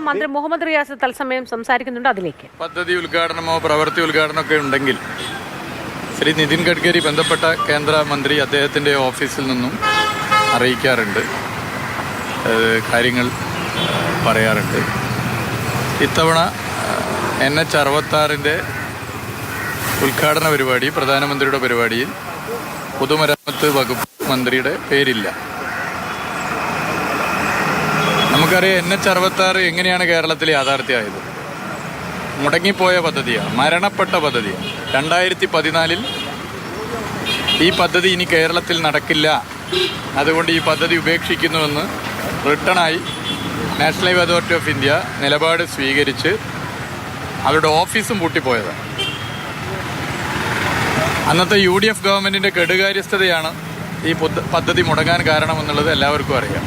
മന്ത്രി മുഹമ്മദ് റിയാസ് തത്സമയം സംസാരിക്കുന്നുണ്ട്. അതിലേക്ക് പദ്ധതി ഉദ്ഘാടനമോ പ്രവൃത്തി ഉദ്ഘാടനമൊക്കെ ഉണ്ടെങ്കിൽ ശ്രീ നിതിൻ ഗഡ്കരി ബന്ധപ്പെട്ട കേന്ദ്രമന്ത്രി അദ്ദേഹത്തിൻ്റെ ഓഫീസിൽ നിന്നും അറിയിക്കാറുണ്ട്, കാര്യങ്ങൾ പറയാറുണ്ട്. ഇത്തവണ NH-66 ഉദ്ഘാടന പരിപാടി, പ്രധാനമന്ത്രിയുടെ പരിപാടിയിൽ പൊതുമരാമത്ത് വകുപ്പ് മന്ത്രിയുടെ പേരില്ല. നമുക്കറിയാം NH-66 എങ്ങനെയാണ് കേരളത്തിൽ യാഥാർത്ഥ്യമായത്. മുടങ്ങിപ്പോയ പദ്ധതിയാണ്, മരണപ്പെട്ട പദ്ധതിയാണ്. 2014 ഈ പദ്ധതി ഇനി കേരളത്തിൽ നടക്കില്ല, അതുകൊണ്ട് ഈ പദ്ധതി ഉപേക്ഷിക്കുന്നുവെന്ന് റിട്ടേണായി national highway authority of India നിലപാട് സ്വീകരിച്ച് അവരുടെ ഓഫീസും പൂട്ടിപ്പോയതാണ്. അന്നത്തെ UDF ഗവൺമെൻറ്റിൻ്റെ കെടുകാര്യസ്ഥതയാണ് ഈ പദ്ധതി മുടങ്ങാൻ കാരണമെന്നുള്ളത് എല്ലാവർക്കും അറിയാം.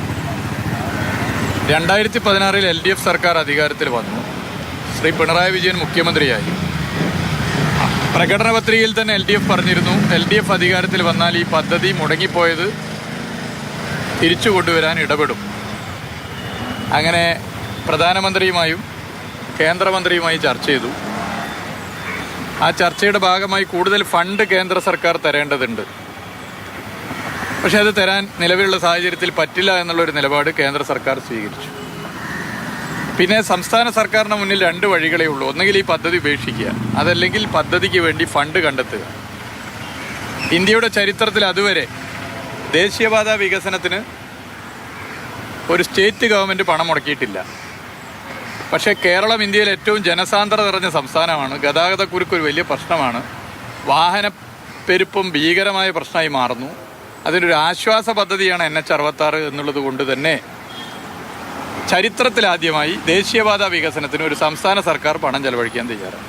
2016 LDF സർക്കാർ അധികാരത്തിൽ വന്നു. ശ്രീ പിണറായി വിജയൻ മുഖ്യമന്ത്രിയായി. പ്രകടന പത്രികയിൽ തന്നെ LDF പറഞ്ഞിരുന്നു, LDF അധികാരത്തിൽ വന്നാൽ ഈ പദ്ധതി മുടങ്ങിപ്പോയത് തിരിച്ചു കൊണ്ടുവരാൻ ഇടപെടും. അങ്ങനെ പ്രധാനമന്ത്രിയുമായും കേന്ദ്രമന്ത്രിയുമായി ചർച്ച ചെയ്തു. ആ ചർച്ചയുടെ ഭാഗമായി കൂടുതൽ ഫണ്ട് കേന്ദ്ര സർക്കാർ തരേണ്ടതുണ്ട്. പക്ഷെ അത് തരാൻ നിലവിലുള്ള സാഹചര്യത്തിൽ പറ്റില്ല എന്നുള്ളൊരു നിലപാട് കേന്ദ്ര സർക്കാർ സ്വീകരിച്ചു. പിന്നെ സംസ്ഥാന സർക്കാരിന് മുന്നിൽ 2 വഴികളേ ഉള്ളൂ. ഒന്നുകിൽ ഈ പദ്ധതി ഉപേക്ഷിക്കുക, അതല്ലെങ്കിൽ പദ്ധതിക്ക് വേണ്ടി ഫണ്ട് കണ്ടെത്തുക. ഇന്ത്യയുടെ ചരിത്രത്തിൽ അതുവരെ ദേശീയപാത വികസനത്തിന് ഒരു സ്റ്റേറ്റ് ഗവൺമെൻറ് പണം മുടക്കിയിട്ടില്ല. പക്ഷേ കേരളം ഇന്ത്യയിൽ ഏറ്റവും ജനസാന്ദ്രത നിറഞ്ഞ സംസ്ഥാനമാണ്. ഗതാഗതക്കുരുക്ക് ഒരു വലിയ പ്രശ്നമാണ്. വാഹനപ്പെരുപ്പം ഭീകരമായ പ്രശ്നമായി മാറുന്നു. അതിനൊരു ആശ്വാസ പദ്ധതിയാണ് NH-66 എന്നുള്ളത് കൊണ്ട് തന്നെ ചരിത്രത്തിലാദ്യമായി ദേശീയപാത വികസനത്തിന് ഒരു സംസ്ഥാന സർക്കാർ പണം ചെലവഴിക്കാൻ തയ്യാറാണ്.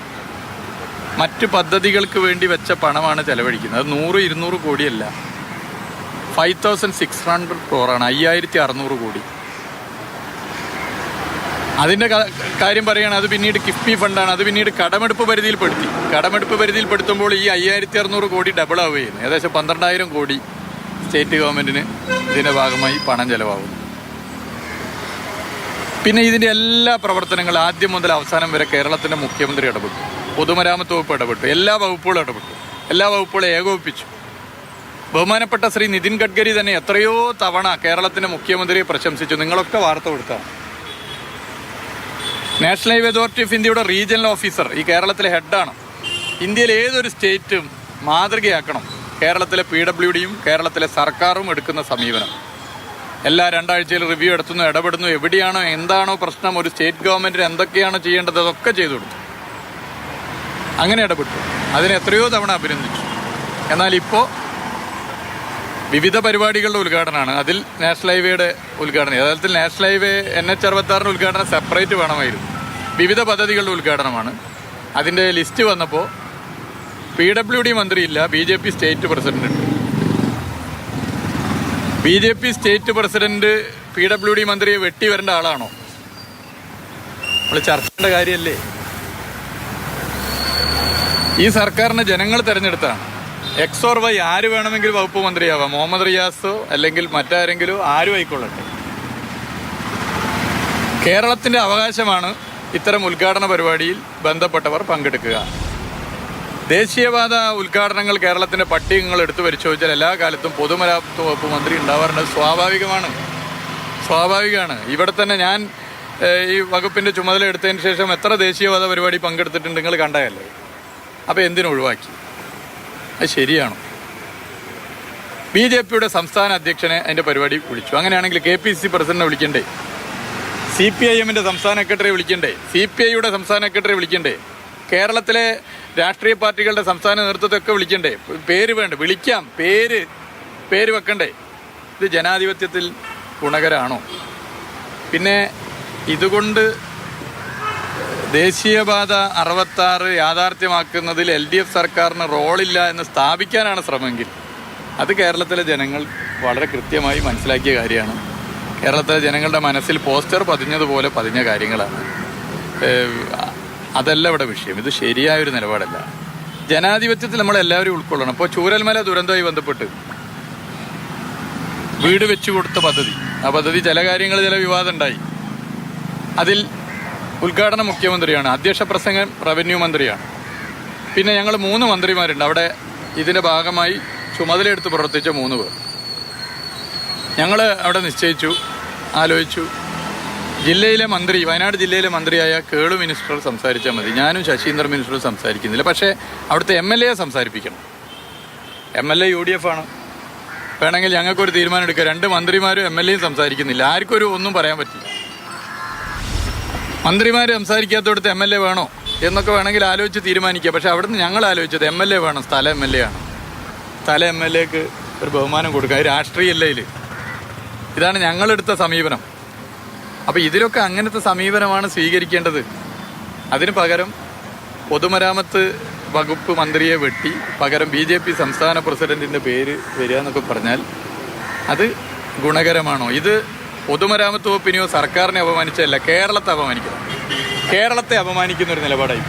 മറ്റ് പദ്ധതികൾക്ക് വേണ്ടി വെച്ച പണമാണ് ചെലവഴിക്കുന്നത്. 100-200 കോടിയല്ല, 5600 crore, 5600 കോടി. അതിൻ്റെ കാര്യം പറയുകയാണ്, അത് പിന്നീട് കിഫ്ബി ഫണ്ടാണ്. അത് പിന്നീട് കടമെടുപ്പ് പരിധിയിൽപ്പെടുത്തുമ്പോൾ ഈ 5600 കോടി ഡബിൾ ആവുകയാണ്. ഏകദേശം 12000 കോടി സ്റ്റേറ്റ് ഗവൺമെൻറ്റിന് ഇതിൻ്റെ ഭാഗമായി പണം ചെലവാകുന്നു. പിന്നെ ഇതിൻ്റെ എല്ലാ പ്രവർത്തനങ്ങളും ആദ്യം മുതൽ അവസാനം വരെ കേരളത്തിൻ്റെ മുഖ്യമന്ത്രി ഇടപെട്ടു, പൊതുമരാമത്ത് വകുപ്പ് ഇടപെട്ടു, എല്ലാ വകുപ്പുകളും ഇടപെട്ടു, എല്ലാ വകുപ്പുകളും ഏകോപിപ്പിച്ചു. ബഹുമാനപ്പെട്ട ശ്രീ നിതിൻ ഗഡ്കരി തന്നെ എത്രയോ തവണ കേരളത്തിൻ്റെ മുഖ്യമന്ത്രിയെ പ്രശംസിച്ചു. നിങ്ങളൊക്കെ വാർത്ത കൊടുത്താണ്. നാഷണൽ ഹൈവേ അതോറിറ്റി ഓഫ് ഇന്ത്യയുടെ റീജിയണൽ ഓഫീസർ ഈ കേരളത്തിലെ ഹെഡാണ്. ഇന്ത്യയിലെ ഏതൊരു സ്റ്റേറ്റും മാതൃകയാക്കണം കേരളത്തിലെ PWDയും കേരളത്തിലെ സർക്കാരും എടുക്കുന്ന സമീപനം. എല്ലാ 2 ആഴ്ചയിൽ റിവ്യൂ എടുത്തുന്നു, ഇടപെടുന്നു. എവിടെയാണോ എന്താണോ പ്രശ്നം, ഒരു സ്റ്റേറ്റ് ഗവൺമെൻറ്റിന് എന്തൊക്കെയാണോ ചെയ്യേണ്ടത് അതൊക്കെ ചെയ്തു കൊടുത്തു. അങ്ങനെ ഇടപെട്ടു. അതിന് എത്രയോ തവണ അഭിനന്ദിച്ചു. എന്നാൽ ഇപ്പോൾ വിവിധ പരിപാടികളുടെ ഉദ്ഘാടനമാണ്. അതിൽ നാഷണൽ ഹൈവേയുടെ ഉദ്ഘാടനം, യഥാർത്ഥത്തിൽ നാഷണൽ ഹൈവേ NH-66 ഉദ്ഘാടനം സെപ്പറേറ്റ് വേണമായിരുന്നു. വിവിധ പദ്ധതികളുടെ ഉദ്ഘാടനമാണ്. അതിൻ്റെ ലിസ്റ്റ് വന്നപ്പോൾ PWD മന്ത്രിയില്ല, BJP സ്റ്റേറ്റ് പ്രസിഡന്റ് ഉണ്ട്. BJP സ്റ്റേറ്റ് പ്രസിഡന്റ് PWD മന്ത്രിയെ വെട്ടി വരേണ്ട ആളാണോ? നമ്മൾ ചർച്ച ചെയ്യേണ്ട കാര്യമല്ലേ? ഈ സർക്കാരിനെ ജനങ്ങൾ തിരഞ്ഞെടുത്താണ്. X or Y ആര് വേണമെങ്കിലും വകുപ്പ് മന്ത്രിയാവാം. മുഹമ്മദ് റിയാസോ അല്ലെങ്കിൽ മറ്റാരെങ്കിലും ആരും ആയിക്കൊള്ളട്ടെ. കേരളത്തിൻ്റെ അവകാശമാണ് ഇത്തരം ഉദ്ഘാടന പരിപാടിയിൽ ബന്ധപ്പെട്ടവർ പങ്കെടുക്കുക. ദേശീയപാത ഉദ്ഘാടനങ്ങൾ കേരളത്തിൻ്റെ പട്ടികകൾ എടുത്തു പരിശോധിച്ചാൽ എല്ലാ കാലത്തും പൊതുമരാമത്ത് വകുപ്പ് മന്ത്രി ഉണ്ടാവാറുണ്ട്. സ്വാഭാവികമാണ്. ഇവിടെ തന്നെ ഞാൻ ഈ വകുപ്പിൻ്റെ ചുമതല എടുത്തതിന് ശേഷം എത്ര ദേശീയപാത പരിപാടി പങ്കെടുത്തിട്ടുണ്ട് നിങ്ങൾ കണ്ടതല്ലേ? അപ്പോൾ എന്തിനൊഴിവാക്കി? അത് ശരിയാണോ? BJPയുടെ സംസ്ഥാന അധ്യക്ഷനെ അതിൻ്റെ പരിപാടി വിളിച്ചു. അങ്ങനെയാണെങ്കിൽ KPCC പ്രസിഡന്റിനെ വിളിക്കണ്ടേ? CPIMൻ്റെ സംസ്ഥാന സെക്രട്ടറിയെ വിളിക്കണ്ടേ? CPIയുടെ സംസ്ഥാന സെക്രട്ടറിയെ വിളിക്കണ്ടേ? കേരളത്തിലെ രാഷ്ട്രീയ പാർട്ടികളുടെ സംസ്ഥാന നേതൃത്വത്തെയൊക്കെ വിളിക്കണ്ടേ? പേര് വേണ്ട, വിളിക്കാം, പേര് വെക്കണ്ടേ? ഇത് ജനാധിപത്യത്തിൽ ഗുണകരമാണോ? പിന്നെ ഇതുകൊണ്ട് ദേശീയപാത 66 യാഥാർത്ഥ്യമാക്കുന്നതിൽ LDF സർക്കാരിന് റോളില്ല എന്ന് സ്ഥാപിക്കാനാണ് ശ്രമമെങ്കിൽ അത് കേരളത്തിലെ ജനങ്ങൾ വളരെ കൃത്യമായി മനസ്സിലാക്കിയ കാര്യമാണ്. കേരളത്തിലെ ജനങ്ങളുടെ മനസ്സിൽ പോസ്റ്റർ പതിഞ്ഞതുപോലെ പതിഞ്ഞ കാര്യങ്ങളാണ്. അതല്ല ഇവിടെ വിഷയം. ഇത് ശരിയായൊരു നിലപാടല്ല. ജനാധിപത്യത്തിൽ നമ്മളെല്ലാവരും ഉൾക്കൊള്ളണം. ഇപ്പോൾ ചൂരൽമല ദുരന്തവുമായി ബന്ധപ്പെട്ട് വീട് വെച്ചു കൊടുത്ത പദ്ധതി, ആ പദ്ധതി ചില കാര്യങ്ങൾ ചില വിവാദം ഉണ്ടായി. അതിൽ ഉദ്ഘാടനം മുഖ്യമന്ത്രിയാണ്, അധ്യക്ഷ പ്രസംഗം റവന്യൂ മന്ത്രിയാണ്. പിന്നെ ഞങ്ങൾ 3 മന്ത്രിമാരുണ്ട് അവിടെ. ഇതിൻ്റെ ഭാഗമായി ചുമതലയെടുത്ത് പ്രവർത്തിച്ച 3 പേർ. ഞങ്ങൾ അവിടെ നിശ്ചയിച്ചു, ആലോചിച്ചു. ജില്ലയിലെ മന്ത്രി, വയനാട് ജില്ലയിലെ മന്ത്രിയായ കേളു മിനിസ്റ്റർ സംസാരിച്ചാൽ മതി, ഞാനും ശശീന്ദ്രൻ മിനിസ്റ്ററും സംസാരിക്കുന്നില്ല. പക്ഷേ അവിടുത്തെ MLA സംസാരിപ്പിക്കണം. MLA UDF ആണ്. വേണമെങ്കിൽ ഞങ്ങൾക്കൊരു തീരുമാനം എടുക്കുക, 2 മന്ത്രിമാരും MLAയും സംസാരിക്കുന്നില്ല, ആർക്കൊരു ഒന്നും പറയാൻ പറ്റില്ല. മന്ത്രിമാർ സംസാരിക്കാത്തടുത്ത് MLA വേണോ എന്നൊക്കെ വേണമെങ്കിൽ ആലോചിച്ച് തീരുമാനിക്കുക. പക്ഷേ അവിടുന്ന് ഞങ്ങൾ ആലോചിച്ചത് MLA വേണം, സ്ഥല MLA ആണ്. സ്ഥല MLAക്ക് ഒരു ബഹുമാനം കൊടുക്കുക, അത് രാഷ്ട്രീയല്ലയിൽ. ഇതാണ് ഞങ്ങളെടുത്ത സമീപനം. അപ്പോൾ ഇതിലൊക്കെ അങ്ങനത്തെ സമീപനമാണ് സ്വീകരിക്കേണ്ടത്. അതിന് പകരം പൊതുമരാമത്ത് വകുപ്പ് മന്ത്രിയെ വെട്ടി പകരം BJP സംസ്ഥാന പ്രസിഡന്റിൻ്റെ പേര് വരിക എന്നൊക്കെ പറഞ്ഞാൽ അത് ഗുണകരമാണോ? ഇത് പൊതുമരാമത്ത് വകുപ്പിനെയോ സർക്കാരിനെ അപമാനിച്ചതല്ല, കേരളത്തെ അപമാനിക്കണം. കേരളത്തെ അപമാനിക്കുന്ന ഒരു നിലപാടായി.